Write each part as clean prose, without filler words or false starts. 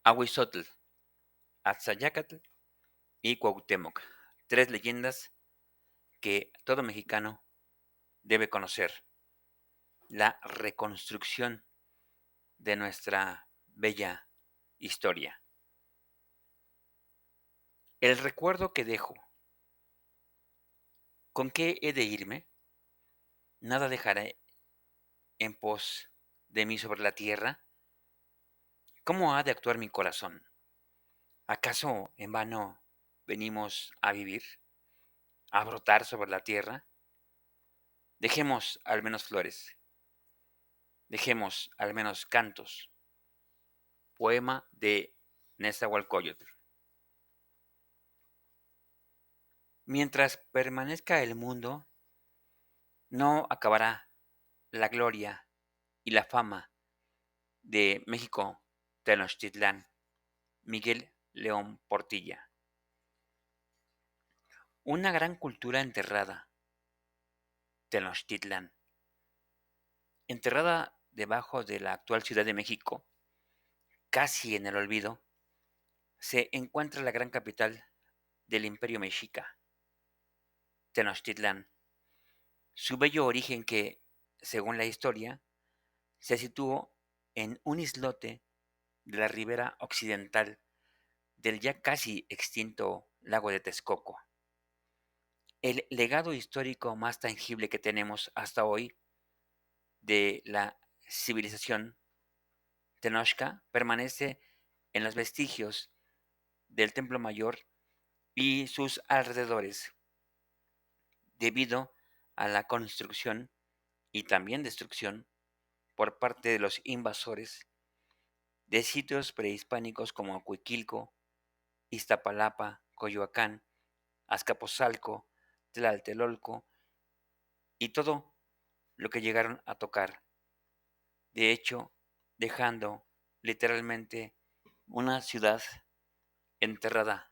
Ahuizotl, Atzayacatl y Cuauhtémoc, tres leyendas que todo mexicano debe conocer. La reconstrucción de nuestra bella historia. El recuerdo que dejo. ¿Con qué he de irme? Nada dejaré en pos de mí sobre la tierra. ¿Cómo ha de actuar mi corazón? ¿Acaso en vano venimos a vivir? ¿A brotar sobre la tierra? Dejemos al menos flores, dejemos al menos cantos. Poema de Nezahualcóyotl. Mientras permanezca el mundo, no acabará la gloria y la fama de México Tenochtitlán. Miguel León Portilla. Una gran cultura enterrada, Tenochtitlán. Enterrada debajo de la actual Ciudad de México, casi en el olvido, se encuentra la gran capital del Imperio Mexica, Tenochtitlán. Su bello origen que, según la historia, se situó en un islote de la ribera occidental del ya casi extinto lago de Texcoco. El legado histórico más tangible que tenemos hasta hoy de la civilización Tenochca permanece en los vestigios del Templo Mayor y sus alrededores, debido a la construcción y también destrucción por parte de los invasores de sitios prehispánicos como Acuiquilco, Iztapalapa, Coyoacán, Azcapotzalco, Tlaltelolco y todo lo que llegaron a tocar. De hecho, dejando literalmente una ciudad enterrada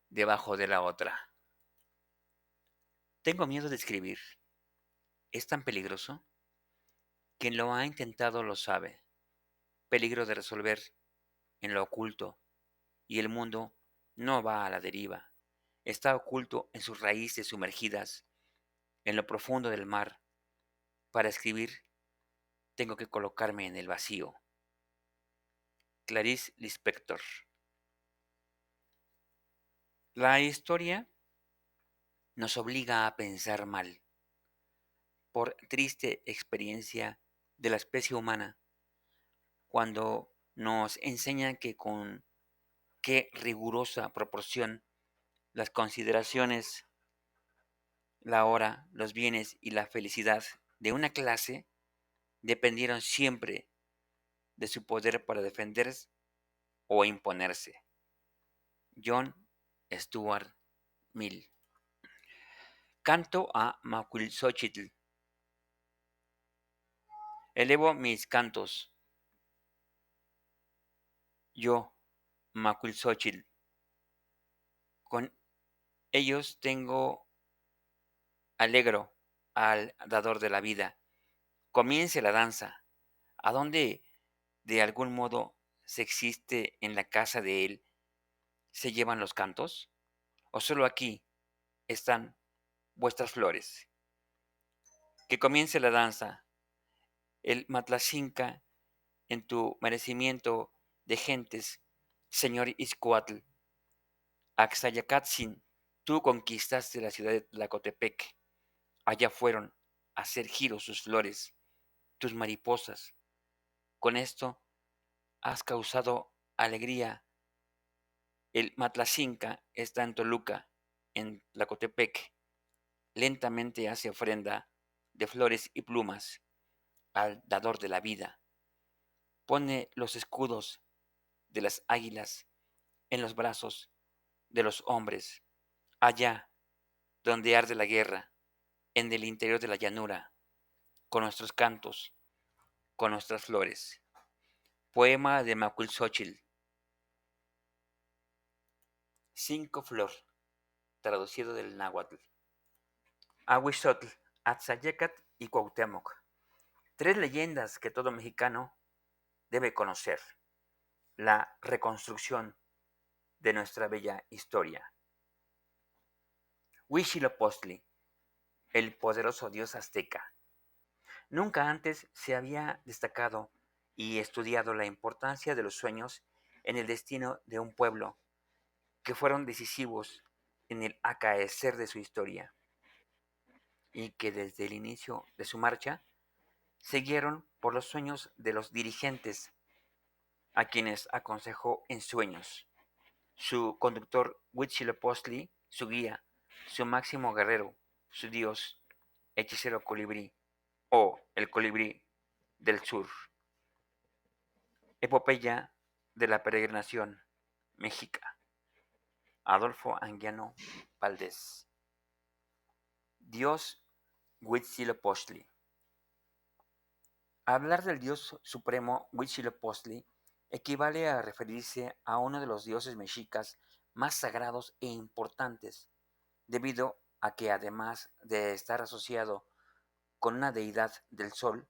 debajo de la otra. Tengo miedo de escribir. Es tan peligroso. Quien lo ha intentado lo sabe. Peligro de resolver en lo oculto, y el mundo no va a la deriva. Está oculto en sus raíces sumergidas en lo profundo del mar. Para escribir tengo que colocarme en el vacío. Clarice Lispector. La historia nos obliga a pensar mal, por triste experiencia de la especie humana, cuando nos enseñan que con qué rigurosa proporción las consideraciones, la hora, los bienes y la felicidad de una clase dependieron siempre de su poder para defenderse o imponerse. John Stuart Mill. Canto a Macuilxóchitl. Elevo mis cantos, yo, Macuilxóchitl. Con ellos tengo alegro al dador de la vida. Comience la danza. ¿A dónde de algún modo se existe en la casa de él se llevan los cantos? ¿O solo aquí están vuestras flores? Que comience la danza. El Matlacinca en tu merecimiento de gentes, señor Izcoatl. Axayacatzin, tú conquistaste la ciudad de Tlacotepec. Allá fueron a hacer giro sus flores, tus mariposas. Con esto has causado alegría. El Matlacinca está en Toluca, en Tlacotepec. Lentamente hace ofrenda de flores y plumas al dador de la vida. Pone los escudos de las águilas en los brazos de los hombres, allá donde arde la guerra, en el interior de la llanura, con nuestros cantos, con nuestras flores. Poema de Macuilxóchitl. 5 Flor, traducido del náhuatl. Ahuizotl, Atzayecatl y Cuauhtémoc. Tres leyendas que todo mexicano debe conocer. la reconstrucción de nuestra bella historia. Huitzilopochtli, el poderoso dios azteca. Nunca antes se había destacado y estudiado la importancia de los sueños en el destino de un pueblo, que fueron decisivos en el acaecer de su historia y que desde el inicio de su marcha siguieron por los sueños de los dirigentes, a quienes aconsejó en sueños. Su conductor Huitzilopochtli, su guía, su máximo guerrero, su dios, hechicero colibrí o el colibrí del sur. Epopeya de la peregrinación mexica. Adolfo Anguiano Valdés. Dios Huitzilopochtli. Hablar del dios supremo Huitzilopochtli equivale a referirse a uno de los dioses mexicas más sagrados e importantes, debido a que además de estar asociado con una deidad del sol,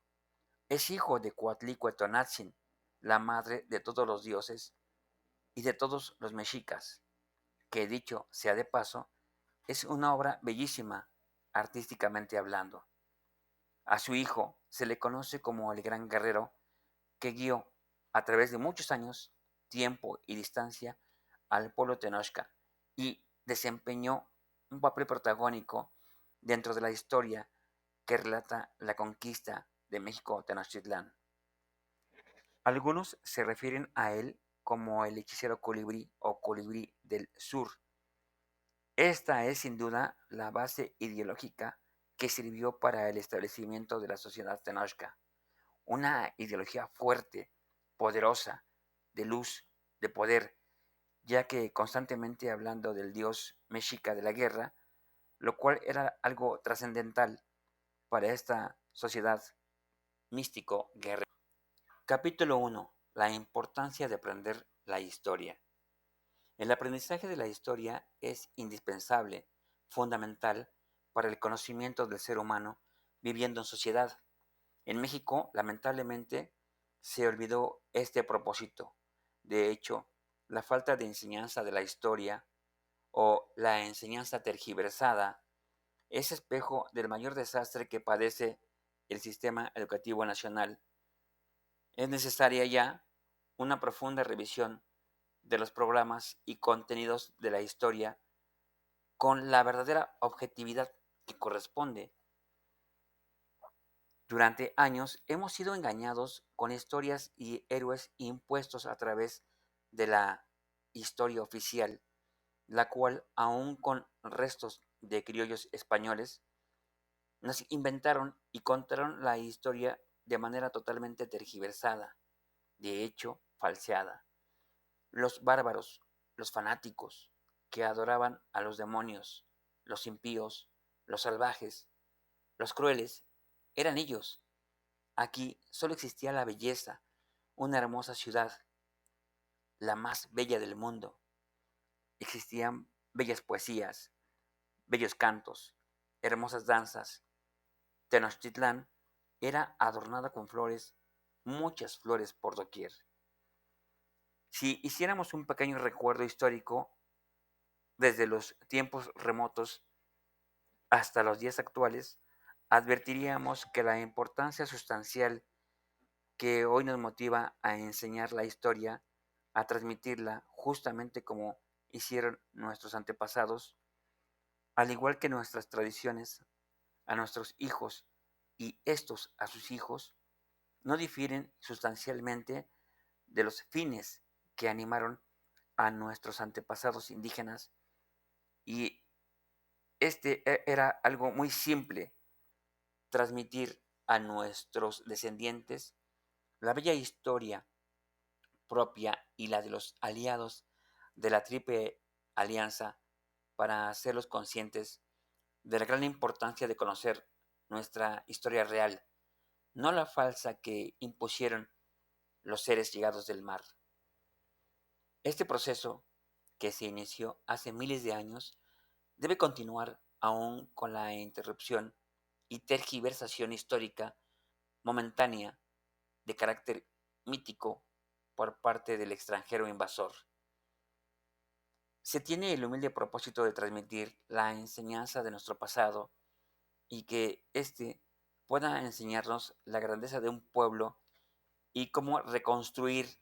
es hijo de Coatlicuetonatzin, la madre de todos los dioses y de todos los mexicas, que dicho sea de paso, es una obra bellísima, artísticamente hablando. A su hijo se le conoce como el gran guerrero que guió a través de muchos años, tiempo y distancia al pueblo Tenochca y desempeñó un papel protagónico dentro de la historia que relata la conquista de México Tenochtitlán. Algunos se refieren a él como el hechicero colibrí o colibrí del sur. Esta es sin duda la base ideológica que sirvió para el establecimiento de la sociedad Tenochca, una ideología fuerte, poderosa, de luz, de poder, ya que constantemente hablando del dios mexica de la guerra, lo cual era algo trascendental para esta sociedad místico-guerrera. Capítulo 1. La importancia de aprender la historia. El aprendizaje de la historia es indispensable, fundamental para el conocimiento del ser humano viviendo en sociedad. En México, lamentablemente, se olvidó este propósito. De hecho, la falta de enseñanza de la historia o la enseñanza tergiversada es espejo del mayor desastre que padece el sistema educativo nacional. Es necesaria ya una profunda revisión de los programas y contenidos de la historia con la verdadera objetividad que corresponde. Durante años hemos sido engañados con historias y héroes impuestos a través de la historia oficial, la cual, aun con restos de criollos españoles, nos inventaron y contaron la historia de manera totalmente tergiversada, de hecho, falseada. Los bárbaros, los fanáticos, que adoraban a los demonios, los impíos, los salvajes, los crueles, eran ellos. Aquí solo existía la belleza, una hermosa ciudad, la más bella del mundo. Existían bellas poesías, bellos cantos, hermosas danzas. Tenochtitlán era adornada con flores, muchas flores por doquier. Si hiciéramos un pequeño recuerdo histórico, desde los tiempos remotos hasta los días actuales, advertiríamos que la importancia sustancial que hoy nos motiva a enseñar la historia, a transmitirla justamente como hicieron nuestros antepasados, al igual que nuestras tradiciones, a nuestros hijos y estos a sus hijos, no difieren sustancialmente de los fines que animaron a nuestros antepasados indígenas y era algo muy simple, transmitir a nuestros descendientes la bella historia propia y la de los aliados de la Triple Alianza para hacerlos conscientes de la gran importancia de conocer nuestra historia real, no la falsa que impusieron los seres llegados del mar. Este proceso, que se inició hace miles de años, debe continuar aún con la interrupción y tergiversación histórica momentánea de carácter mítico por parte del extranjero invasor. Se tiene el humilde propósito de transmitir la enseñanza de nuestro pasado y que éste pueda enseñarnos la grandeza de un pueblo y cómo reconstruir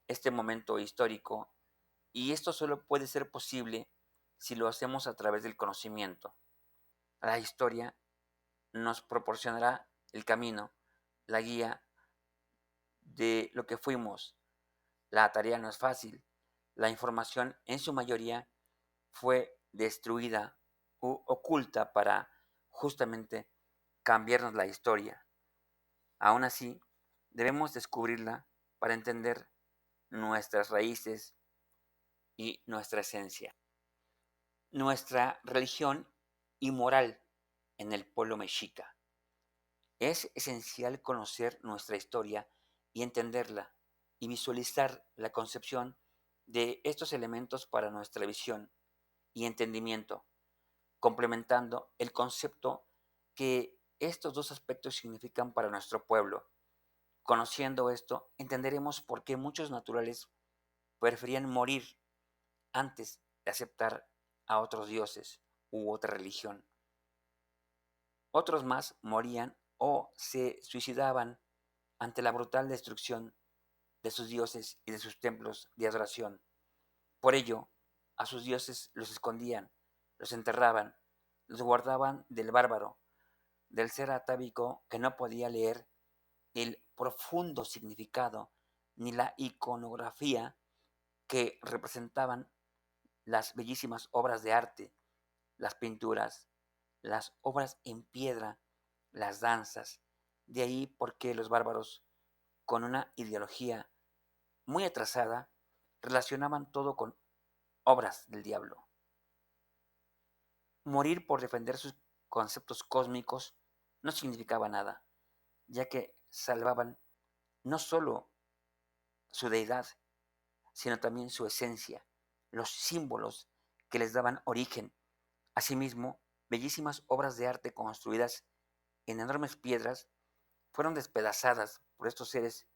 este momento histórico. Y esto solo puede ser posible si lo hacemos a través del conocimiento. La historia nos proporcionará el camino, la guía de lo que fuimos. La tarea no es fácil. La información en su mayoría fue destruida u oculta para justamente cambiarnos la historia. Aún así, debemos descubrirla para entender nuestras raíces y nuestra esencia. Nuestra religión y moral en el pueblo mexica. Es esencial conocer nuestra historia y entenderla y visualizar la concepción de estos elementos para nuestra visión y entendimiento, complementando el concepto que estos dos aspectos significan para nuestro pueblo. Conociendo esto, entenderemos por qué muchos naturales preferían morir antes de aceptar a otros dioses u otra religión. Otros más morían o se suicidaban ante la brutal destrucción de sus dioses y de sus templos de adoración. Por ello, a sus dioses los escondían, los enterraban, los guardaban del bárbaro, del ser atávico que no podía leer el profundo significado ni la iconografía que representaban las bellísimas obras de arte, las pinturas, las obras en piedra, las danzas. De ahí porque los bárbaros, con una ideología muy atrasada, relacionaban todo con obras del diablo. Morir por defender sus conceptos cósmicos no significaba nada, ya que salvaban no solo su deidad, sino también su esencia, los símbolos que les daban origen. Asimismo, bellísimas obras de arte construidas en enormes piedras fueron despedazadas por estos seres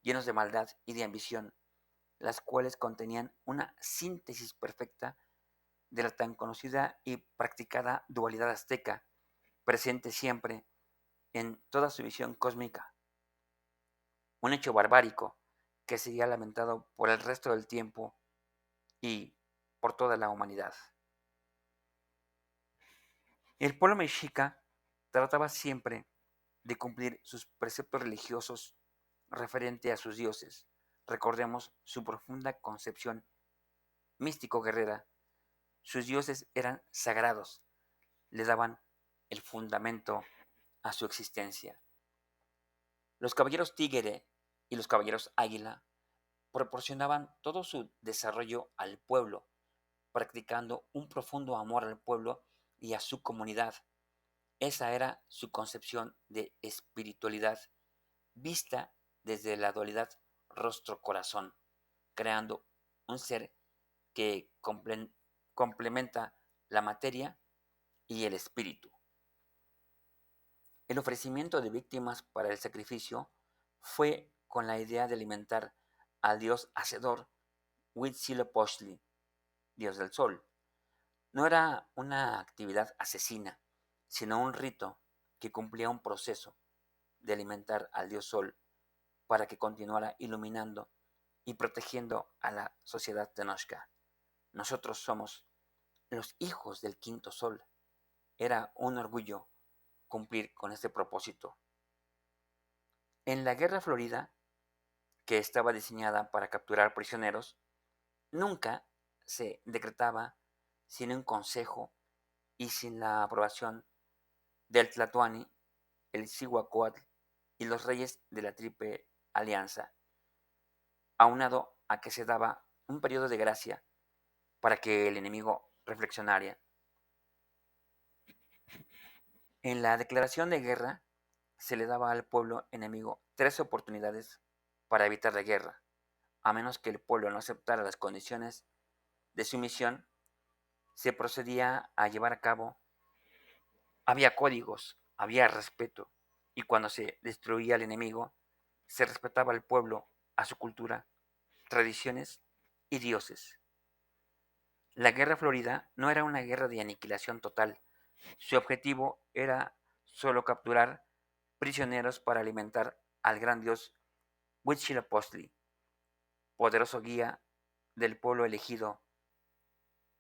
llenos de maldad y de ambición, las cuales contenían una síntesis perfecta de la tan conocida y practicada dualidad azteca, presente siempre en toda su visión cósmica. Un hecho barbárico que sería lamentado por el resto del tiempo y por toda la humanidad. El pueblo mexica trataba siempre de cumplir sus preceptos religiosos referente a sus dioses. Recordemos su profunda concepción místico-guerrera. Sus dioses eran sagrados, le daban el fundamento a su existencia. Los caballeros tigre y los caballeros águila proporcionaban todo su desarrollo al pueblo, practicando un profundo amor al pueblo y a su comunidad. Esa era su concepción de espiritualidad, vista desde la dualidad rostro-corazón, creando un ser que complementa la materia y el espíritu. El ofrecimiento de víctimas para el sacrificio fue con la idea de alimentar al dios hacedor Huitzilopochtli, dios del sol. No era una actividad asesina, sino un rito que cumplía un proceso de alimentar al dios sol para que continuara iluminando y protegiendo a la sociedad tenochca. Nosotros somos los hijos del quinto sol. Era un orgullo cumplir con este propósito. En la Guerra Florida, que estaba diseñada para capturar prisioneros, nunca se decretaba sin un consejo y sin la aprobación del Tlatoani, el Cihuacóatl y los reyes de la Triple Alianza, aunado a que se daba un periodo de gracia para que el enemigo reflexionara. En la declaración de guerra se le daba al pueblo enemigo 3 oportunidades para evitar la guerra, a menos que el pueblo no aceptara las condiciones de su misión, se procedía a llevar a cabo. Había códigos, había respeto, y cuando se destruía al enemigo, se respetaba al pueblo, a su cultura tradiciones y dioses. La Guerra Florida no era una guerra de aniquilación total. Su objetivo era solo capturar prisioneros para alimentar al gran dios Huitzilopochtli, poderoso guía del pueblo elegido.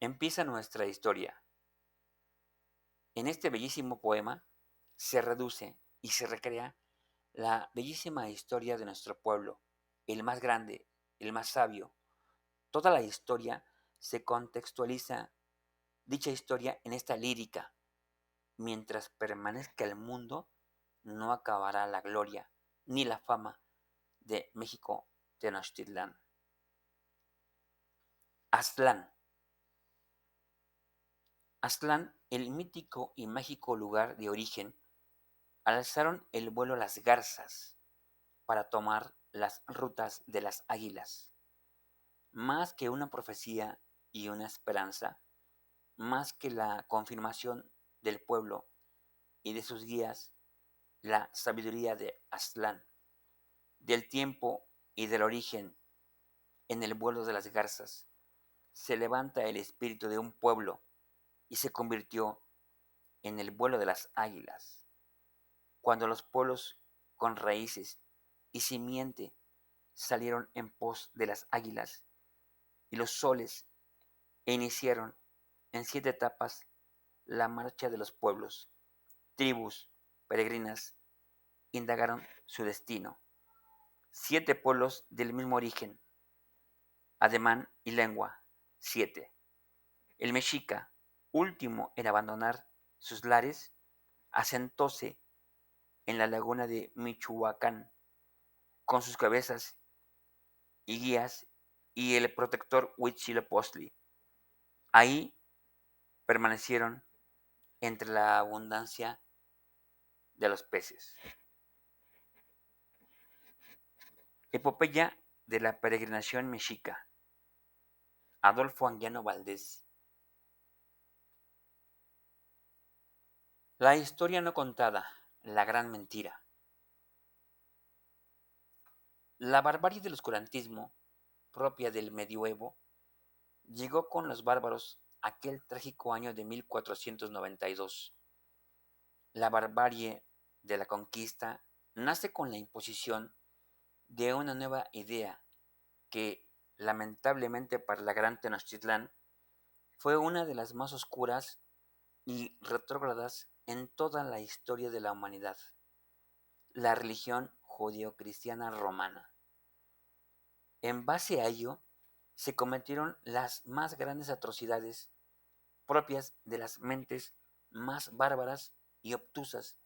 Empieza nuestra historia. En este bellísimo poema se reduce y se recrea la bellísima historia de nuestro pueblo, el más grande, el más sabio. Toda la historia se contextualiza dicha historia en esta lírica. Mientras permanezca el mundo, no acabará la gloria ni la fama de México Tenochtitlán. Aztlán. Aztlán, el mítico y mágico lugar de origen, alzaron el vuelo las garzas para tomar las rutas de las águilas. Más que una profecía y una esperanza, más que la confirmación del pueblo y de sus guías, la sabiduría de Aztlán, del tiempo y del origen en el vuelo de las garzas, se levanta el espíritu de un pueblo y se convirtió en el vuelo de las águilas. Cuando los pueblos con raíces y simiente salieron en pos de las águilas y los soles e iniciaron en 7 etapas la marcha de los pueblos, tribus, peregrinas, indagaron su destino. 7 pueblos del mismo origen, ademán y lengua, 7. El mexica, último en abandonar sus lares, asentóse en la laguna de Michoacán, con sus cabezas y guías y el protector Huitzilopochtli. Ahí permanecieron entre la abundancia de los peces. Epopeya de la peregrinación mexica. Adolfo Anguiano Valdés. La historia no contada, la gran mentira. La barbarie del oscurantismo, propia del medioevo, llegó con los bárbaros aquel trágico año de 1492. La barbarie de la conquista nace con la imposición de una nueva idea que, lamentablemente para la gran Tenochtitlán, fue una de las más oscuras y retrógradas en toda la historia de la humanidad: la religión judeocristiana romana. En base a ello, se cometieron las más grandes atrocidades propias de las mentes más bárbaras y obtusas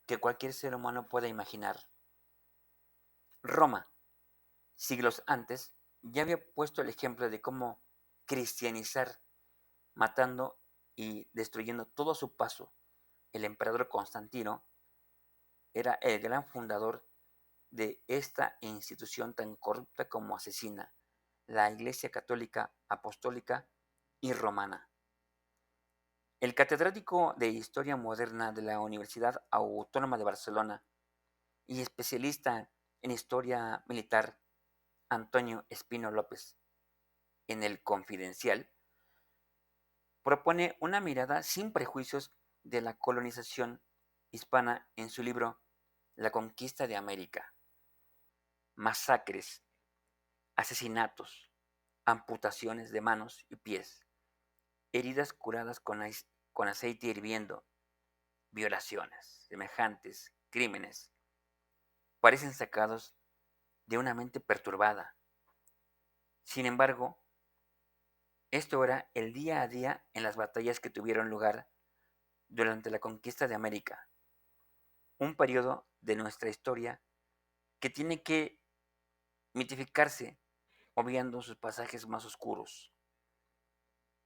que cualquier ser humano pueda imaginar. Roma, siglos antes, ya había puesto el ejemplo de cómo cristianizar, matando y destruyendo todo a su paso. El emperador Constantino era el gran fundador de esta institución tan corrupta como asesina, la Iglesia Católica Apostólica y Romana. El catedrático de Historia Moderna de la Universidad Autónoma de Barcelona y especialista en Historia Militar, Antonio Espino López, en El Confidencial, propone una mirada sin prejuicios de la colonización hispana en su libro La conquista de América. Masacres, asesinatos, amputaciones de manos y pies, heridas curadas con aceite hirviendo, violaciones, semejantes crímenes, parecen sacados de una mente perturbada. Sin embargo, esto era el día a día en las batallas que tuvieron lugar durante la conquista de América, un periodo de nuestra historia que tiene que mitificarse obviando sus pasajes más oscuros.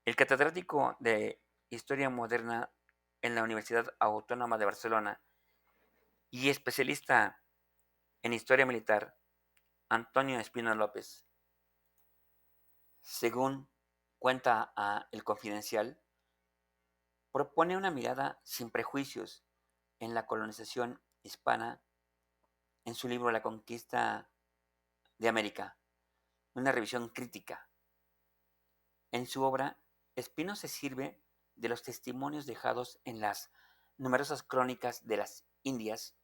El catedrático de Historia Moderna en la Universidad Autónoma de Barcelona y especialista en Historia Militar, Antonio Espino López, según cuenta a El Confidencial, propone una mirada sin prejuicios en la colonización hispana en su libro La conquista de América. una revisión crítica. En su obra, Espino se sirve de los testimonios dejados en las numerosas crónicas de las Indias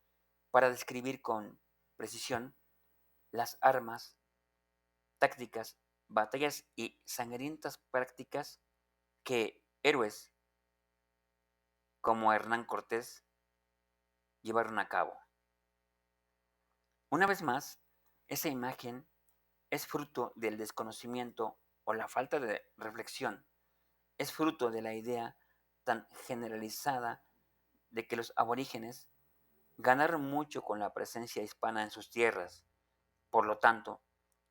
para describir con precisión las armas, tácticas, batallas y sangrientas prácticas que héroes como Hernán Cortés llevaron a cabo. Una vez más, esa imagen es fruto del desconocimiento o la falta de reflexión, es fruto de la idea tan generalizada de que los aborígenes ganaron mucho con la presencia hispana en sus tierras. Por lo tanto,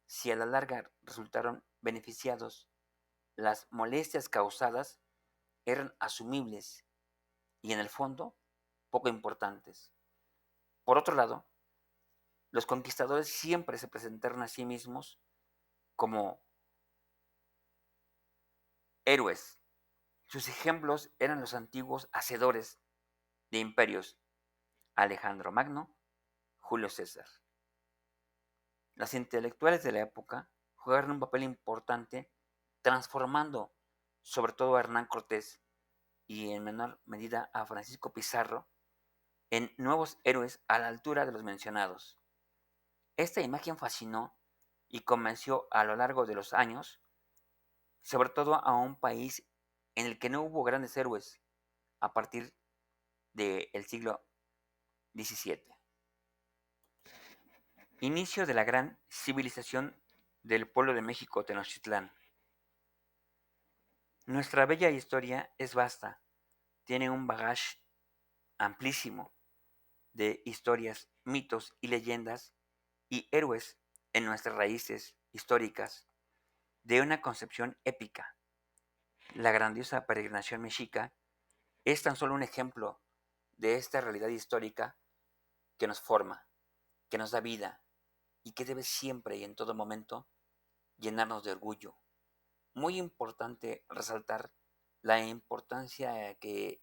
si a la larga resultaron beneficiados, las molestias causadas eran asumibles y en el fondo poco importantes. Por otro lado, los conquistadores siempre se presentaron a sí mismos como héroes. Sus ejemplos eran los antiguos hacedores de imperios, Alejandro Magno, Julio César. Las intelectuales de la época jugaron un papel importante transformando sobre todo a Hernán Cortés y en menor medida a Francisco Pizarro en nuevos héroes a la altura de los mencionados. Esta imagen fascinó y convenció a lo largo de los años, sobre todo a un país en el que no hubo grandes héroes a partir del siglo XVII. Inicio de la gran civilización del pueblo de México, Tenochtitlán. Nuestra bella historia es vasta, tiene un bagaje amplísimo de historias, mitos y leyendas y héroes en nuestras raíces históricas de una concepción épica. La grandiosa peregrinación mexica es tan solo un ejemplo de esta realidad histórica que nos forma, que nos da vida y que debe siempre y en todo momento llenarnos de orgullo. Muy importante resaltar la importancia que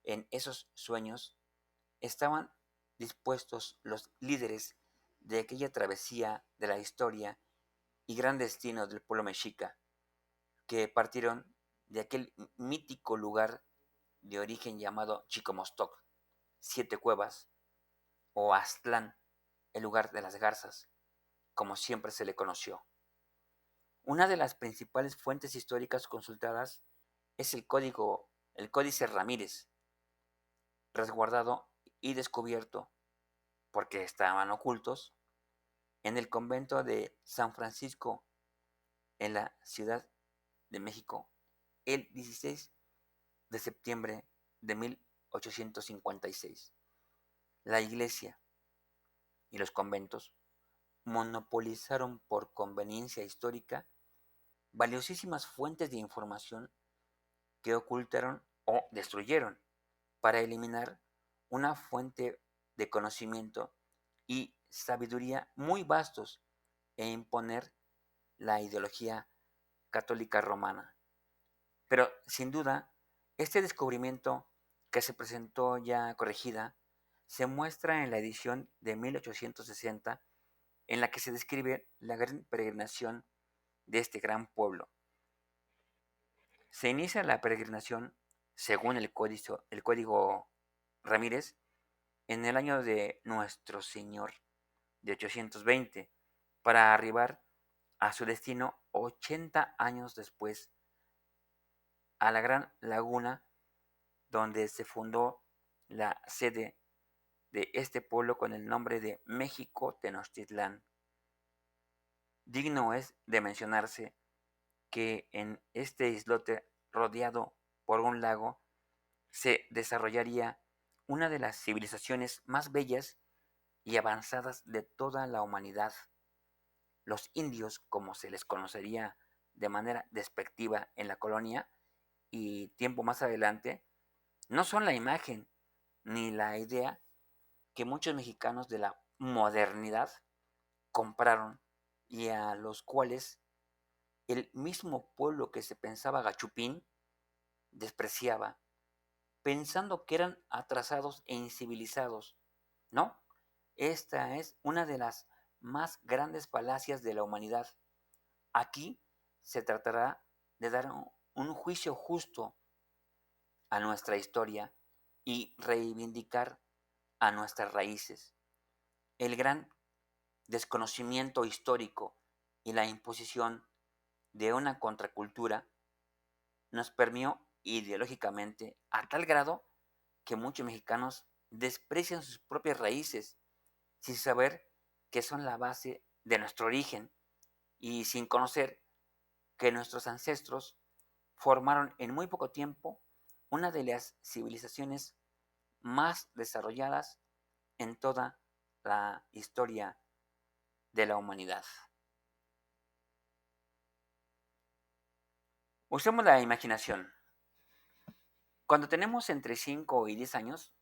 en esos sueños estaban dispuestos los líderes de aquella travesía de la historia y gran destino del pueblo mexica, que partieron de aquel mítico lugar de origen llamado Chicomostoc, Siete Cuevas, o Aztlán, el lugar de las garzas, como siempre se le conoció. Una de las principales fuentes históricas consultadas es el Códice Ramírez, resguardado y descubierto, porque estaban ocultos, en el convento de San Francisco, en la Ciudad de México, el 16 de septiembre de 1856. La iglesia y los conventos monopolizaron por conveniencia histórica valiosísimas fuentes de información que ocultaron o destruyeron para eliminar una fuente de conocimiento y sabiduría muy vastos e imponer la ideología católica romana. Pero sin duda, este descubrimiento, que se presentó ya corregida, se muestra en la edición de 1860, en la que se describe la gran peregrinación de este gran pueblo. Se inicia la peregrinación, según el código Ramírez, en el año de Nuestro Señor de 820, para arribar a su destino 80 años después, a la Gran Laguna, donde se fundó la sede de este pueblo con el nombre de México Tenochtitlán. Digno es de mencionarse que en este islote rodeado por un lago se desarrollaría una de las civilizaciones más bellas y avanzadas de toda la humanidad. Los indios, como se les conocería de manera despectiva en la colonia y tiempo más adelante, no son la imagen ni la idea que muchos mexicanos de la modernidad compraron y a los cuales el mismo pueblo que se pensaba gachupín despreciaba, pensando que eran atrasados e incivilizados. No, esta es una de las más grandes falacias de la humanidad, Aquí se tratará de dar un juicio justo a nuestra historia y reivindicar a nuestras raíces. El gran desconocimiento histórico y la imposición de una contracultura nos permeó ideológicamente a tal grado que muchos mexicanos desprecian sus propias raíces sin saber que son la base de nuestro origen y sin conocer que nuestros ancestros formaron en muy poco tiempo una de las civilizaciones más desarrolladas en toda la historia de la humanidad. Usemos la imaginación. Cuando tenemos entre 5 y 10 años,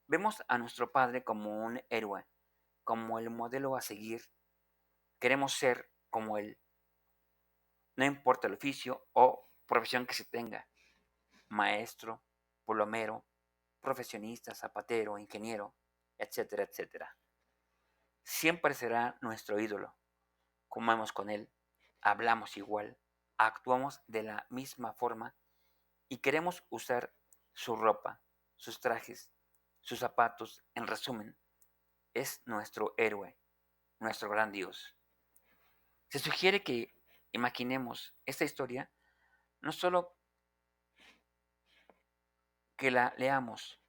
vemos a nuestro padre como un héroe, como el modelo a seguir. Queremos ser como él, no importa el oficio o profesión que se tenga, maestro, plomero, profesionista, zapatero, ingeniero, etcétera, etcétera. Siempre será nuestro ídolo. Comemos con él, hablamos igual, actuamos de la misma forma y queremos usar su ropa, sus trajes, sus zapatos. En resumen, es nuestro héroe, nuestro gran Dios. Se sugiere que imaginemos esta historia no solo que la leamos,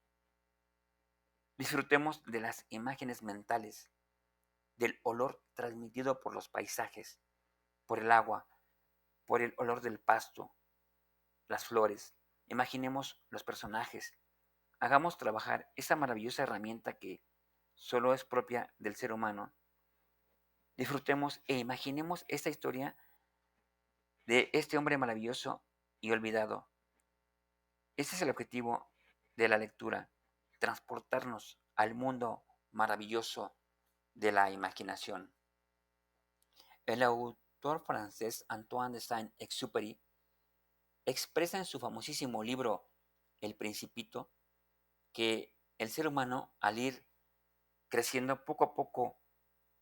disfrutemos de las imágenes mentales, del olor transmitido por los paisajes, por el agua, por el olor del pasto, las flores. Imaginemos los personajes. Hagamos trabajar esa maravillosa herramienta que solo es propia del ser humano. Disfrutemos e imaginemos esta historia de este hombre maravilloso y olvidado. Ese es el objetivo de la lectura, transportarnos al mundo maravilloso de la imaginación. El autor francés Antoine de Saint-Exupéry expresa en su famosísimo libro El Principito que el ser humano, al ir creciendo poco a poco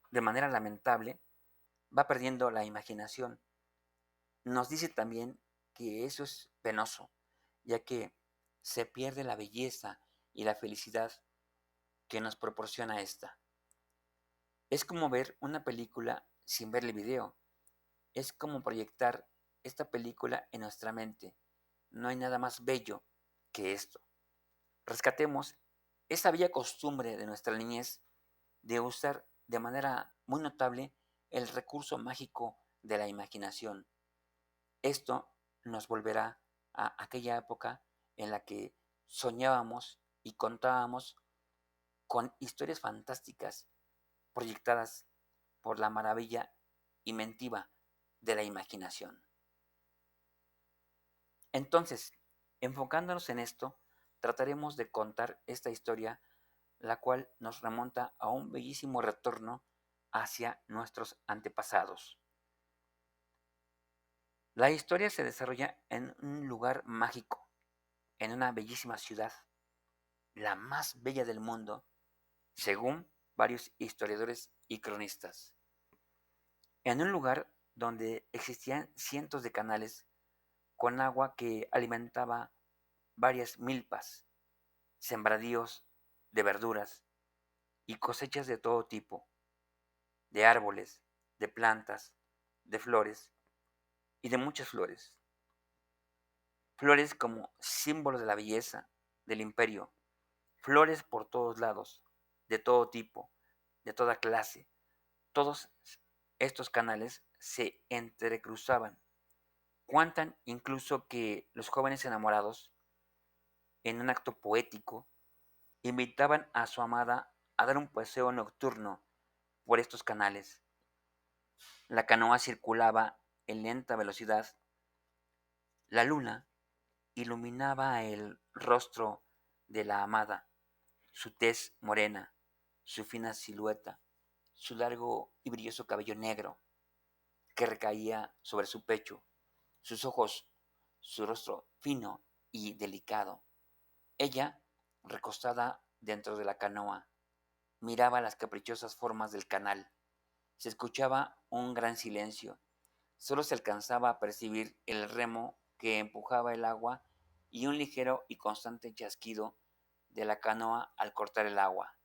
de manera lamentable, va perdiendo la imaginación. Nos dice también que eso es penoso, ya que se pierde la belleza y la felicidad que nos proporciona esta. Es como ver una película sin ver el video. Es como proyectar esta película en nuestra mente. No hay nada más bello que esto. Rescatemos esa bella costumbre de nuestra niñez de usar de manera muy notable el recurso mágico de la imaginación. Esto nos volverá a aquella época en la que soñábamos y contábamos con historias fantásticas proyectadas por la maravilla inventiva de la imaginación. Entonces, enfocándonos en esto, trataremos de contar esta historia, la cual nos remonta a un bellísimo retorno hacia nuestros antepasados. La historia se desarrolla en un lugar mágico, en una bellísima ciudad, la más bella del mundo, según varios historiadores y cronistas. En un lugar donde existían cientos de canales con agua que alimentaba varias milpas, sembradíos de verduras y cosechas de todo tipo, de árboles, de plantas, de flores y de muchas flores. Flores como símbolo de la belleza del imperio, flores por todos lados, de todo tipo, de toda clase. Todos estos canales se entrecruzaban. Cuentan incluso que los jóvenes enamorados, en un acto poético, invitaban a su amada a dar un paseo nocturno por estos canales. La canoa circulaba en lenta velocidad. La luna iluminaba el rostro de la amada, su tez morena, su fina silueta, su largo y brilloso cabello negro que recaía sobre su pecho, sus ojos, su rostro fino y delicado. Ella, recostada dentro de la canoa, miraba las caprichosas formas del canal. Se escuchaba un gran silencio. Solo se alcanzaba a percibir el remo que empujaba el agua y un ligero y constante chasquido de la canoa al cortar el agua.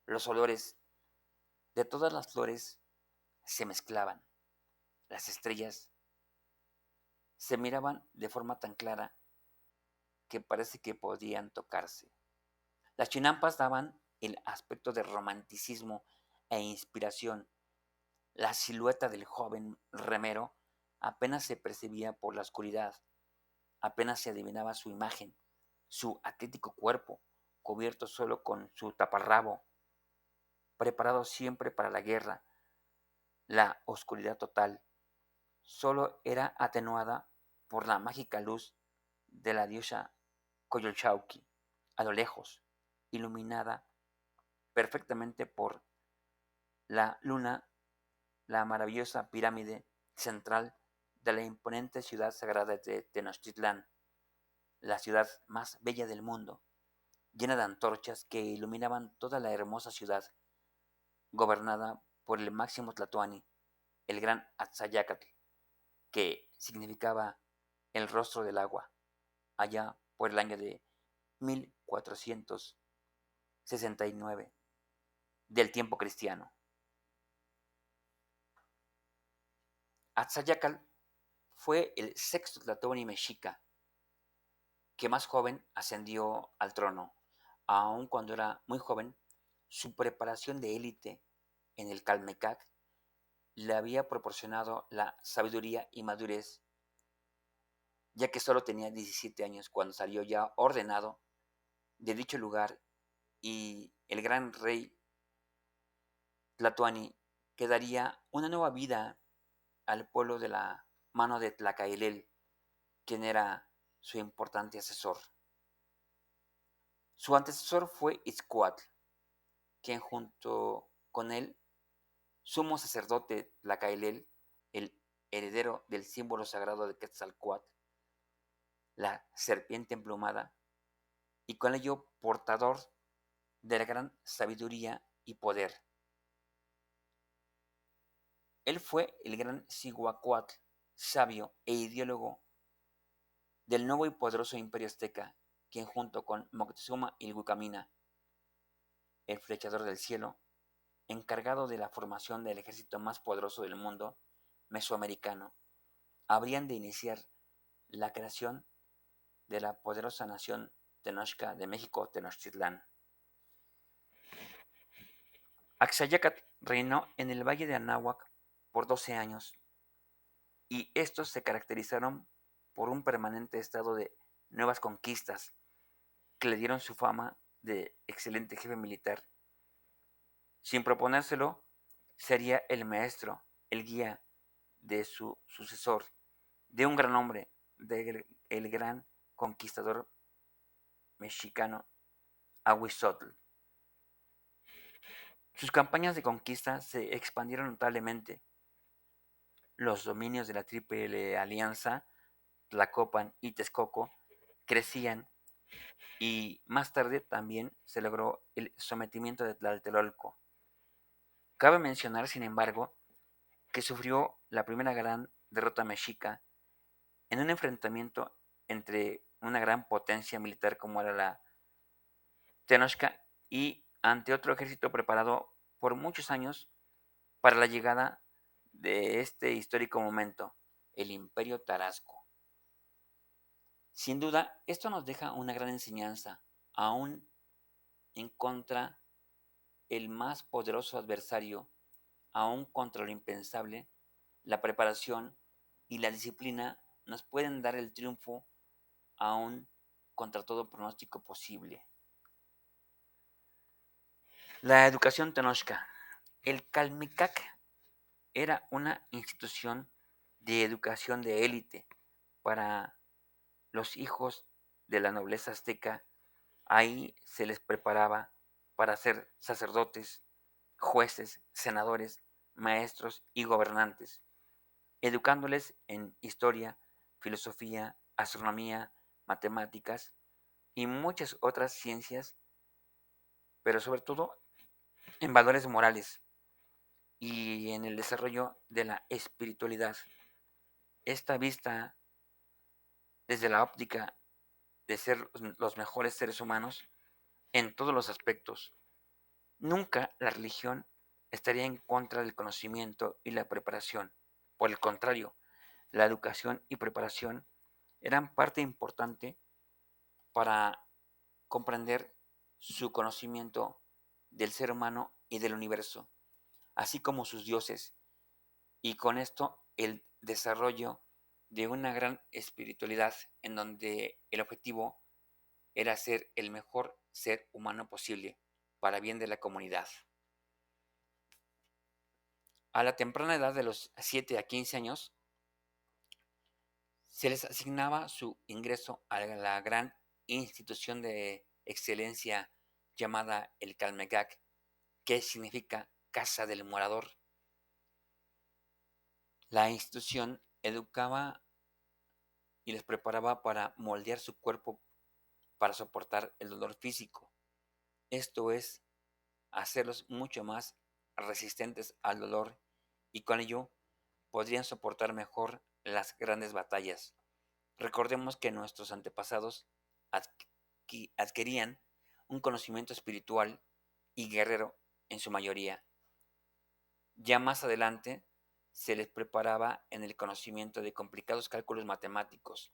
Los olores de todas las flores se mezclaban. Las estrellas se miraban de forma tan clara que parece que podían tocarse. Las chinampas daban el aspecto de romanticismo e inspiración. La silueta del joven remero apenas se percibía por la oscuridad, apenas se adivinaba su imagen, su atlético cuerpo, cubierto solo con su taparrabo, preparado siempre para la guerra. La oscuridad total solo era atenuada por la mágica luz de la diosa Coyolxauhqui, a lo lejos, iluminada perfectamente por la luna, la maravillosa pirámide central de la imponente ciudad sagrada de Tenochtitlán, la ciudad más bella del mundo, llena de antorchas que iluminaban toda la hermosa ciudad, gobernada por el máximo Tlatoani, el gran Atzayacatl, que significaba el rostro del agua, allá por el año de 1469 del tiempo cristiano. Atzayacatl fue el sexto Tlatoani mexica que más joven ascendió al trono. Aun cuando era muy joven, su preparación de élite en el Calmecac le había proporcionado la sabiduría y madurez, ya que solo tenía 17 años cuando salió ya ordenado de dicho lugar y el gran rey Tlatoani que daría una nueva vida al pueblo de la mano de Tlacaelel, quien era su importante asesor. Su antecesor fue Itzcoatl, quien junto con él, sumo sacerdote Tlacaelel, el heredero del símbolo sagrado de Quetzalcóatl, la serpiente emplumada, y con ello portador de la gran sabiduría y poder. Él fue el gran Cihuacóatl, sabio e ideólogo del nuevo y poderoso imperio azteca, quien junto con Moctezuma Ilhuicamina, el flechador del cielo, encargado de la formación del ejército más poderoso del mundo mesoamericano, habrían de iniciar la creación de la poderosa nación Tenochca de México, Tenochtitlán. Axayácatl reinó en el valle de Anáhuac por 12 años, y estos se caracterizaron por un permanente estado de nuevas conquistas que le dieron su fama de excelente jefe militar. Sin proponérselo, sería el maestro, el guía de su sucesor, de un gran hombre, del gran conquistador mexicano Ahuizotl. Sus campañas de conquista se expandieron notablemente. Los dominios de la Triple Alianza, Tlacopan y Texcoco, crecían y más tarde también se logró el sometimiento de Tlatelolco. Cabe mencionar, sin embargo, que sufrió la primera gran derrota mexica en un enfrentamiento entre una gran potencia militar como era la Tenochca y ante otro ejército preparado por muchos años para la llegada de este histórico momento, el Imperio Tarasco. Sin duda, esto nos deja una gran enseñanza, aún en contra el más poderoso adversario, aún contra lo impensable, la preparación y la disciplina nos pueden dar el triunfo aún contra todo pronóstico posible. La educación tenochca. El Calmecac era una institución de educación de élite para los hijos de la nobleza azteca. Ahí se les preparaba para ser sacerdotes, jueces, senadores, maestros y gobernantes, educándoles en historia, filosofía, astronomía, matemáticas y muchas otras ciencias, pero sobre todo en valores morales. y en el desarrollo de la espiritualidad. Esta vista desde la óptica de ser los mejores seres humanos en todos los aspectos. Nunca la religión estaría en contra del conocimiento y la preparación. Por el contrario, la educación y preparación eran parte importante para comprender su conocimiento del ser humano y del universo, así como sus dioses, y con esto el desarrollo de una gran espiritualidad en donde el objetivo era ser el mejor ser humano posible para bien de la comunidad. A la temprana edad de los 7 a 15 años se les asignaba su ingreso a la gran institución de excelencia llamada el Calmecac, que significa Casa del Morador. La institución educaba y les preparaba para moldear su cuerpo para soportar el dolor físico. Esto es, hacerlos mucho más resistentes al dolor y con ello podrían soportar mejor las grandes batallas. Recordemos que nuestros antepasados adquirían un conocimiento espiritual y guerrero en su mayoría. Ya más adelante se les preparaba en el conocimiento de complicados cálculos matemáticos,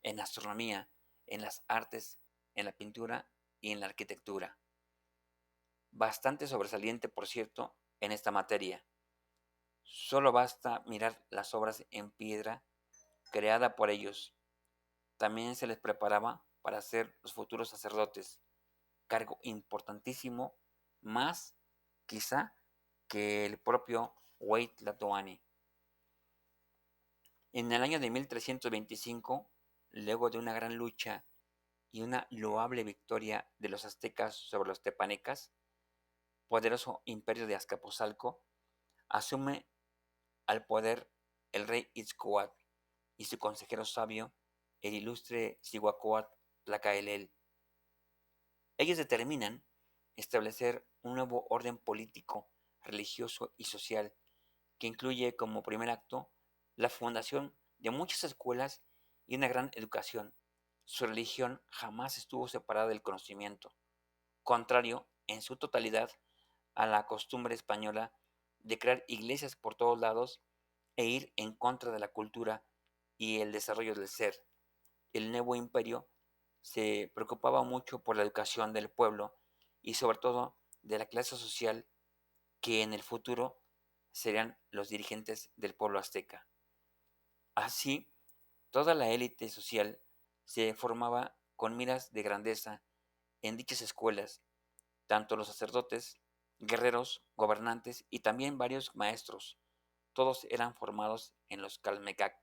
en astronomía, en las artes, en la pintura y en la arquitectura. Bastante sobresaliente, por cierto, en esta materia. Solo basta mirar las obras en piedra creada por ellos. También se les preparaba para ser los futuros sacerdotes, cargo importantísimo, más quizá que el propio Huaytlatoani. En el año de 1325, luego de una gran lucha y una loable victoria de los aztecas sobre los tepanecas, poderoso imperio de Azcapotzalco, asume al poder el rey Itzcoatl y su consejero sabio, el ilustre Cihuacóatl Tlacaelel. Ellos determinan establecer un nuevo orden político, religioso y social que incluye como primer acto la fundación de muchas escuelas y una gran educación. Su religión jamás estuvo separada del conocimiento, contrario en su totalidad a la costumbre española de crear iglesias por todos lados e ir en contra de la cultura y el desarrollo del ser. El nuevo imperio se preocupaba mucho por la educación del pueblo y sobre todo de la clase social que en el futuro serían los dirigentes del pueblo azteca. Así, toda la élite social se formaba con miras de grandeza en dichas escuelas, tanto los sacerdotes, guerreros, gobernantes y también varios maestros. Todos eran formados en los Calmecac,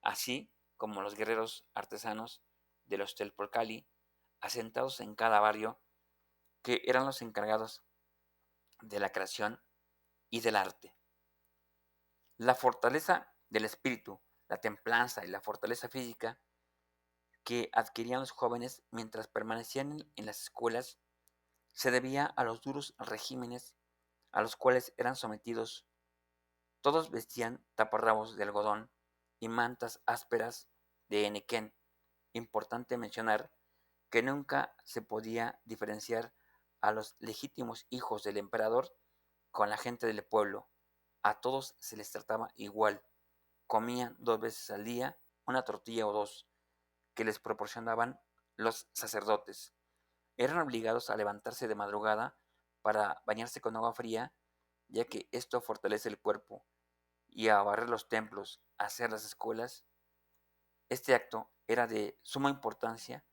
así como los guerreros artesanos de los Telporcali, asentados en cada barrio, que eran los encargados de la creación y del arte. La fortaleza del espíritu, la templanza y la fortaleza física que adquirían los jóvenes mientras permanecían en las escuelas se debía a los duros regímenes a los cuales eran sometidos. Todos vestían taparrabos de algodón y mantas ásperas de henequén. Importante mencionar que nunca se podía diferenciar a los legítimos hijos del emperador con la gente del pueblo. A todos se les trataba igual. Comían 2 veces al día, una tortilla o dos, que les proporcionaban los sacerdotes. Eran obligados a levantarse de madrugada para bañarse con agua fría, ya que esto fortalece el cuerpo, y a barrer los templos, a hacer las escuelas. Este acto era de suma importancia,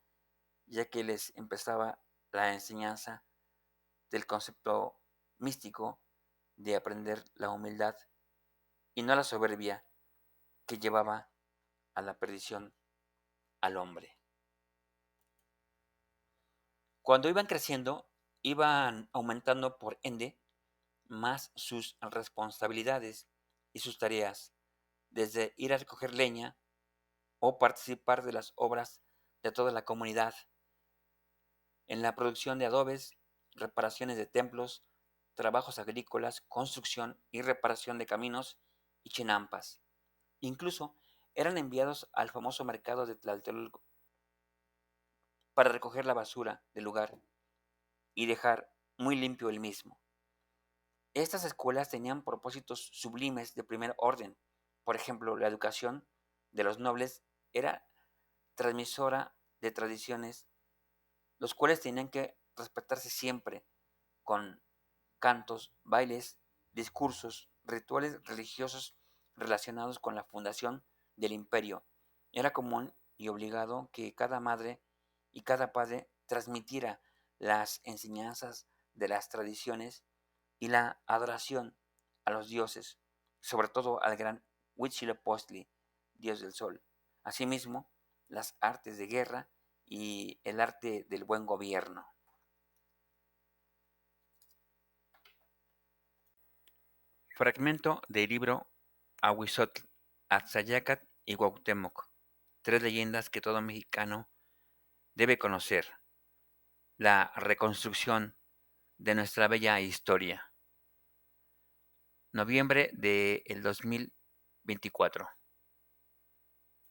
ya que les empezaba la enseñanza del concepto místico de aprender la humildad y no la soberbia que llevaba a la perdición al hombre. Cuando iban creciendo, iban aumentando por ende más sus responsabilidades y sus tareas, desde ir a recoger leña o participar de las obras de toda la comunidad, en la producción de adobes, reparaciones de templos, trabajos agrícolas, construcción y reparación de caminos y chinampas. Incluso eran enviados al famoso mercado de Tlatelolco para recoger la basura del lugar y dejar muy limpio el mismo. Estas escuelas tenían propósitos sublimes de primer orden. Por ejemplo, la educación de los nobles era transmisora de tradiciones, los cuales tenían que respetarse siempre, con cantos, bailes, discursos, rituales religiosos relacionados con la fundación del imperio. Era común y obligado que cada madre y cada padre transmitiera las enseñanzas de las tradiciones y la adoración a los dioses, sobre todo al gran Huitzilopochtli, dios del sol. Asimismo, las artes de guerra y el arte del buen gobierno. Fragmento del libro Ahuizotl, Atzayacat y Cuauhtémoc, tres leyendas que todo mexicano debe conocer. La reconstrucción de nuestra bella historia. Noviembre del 2024.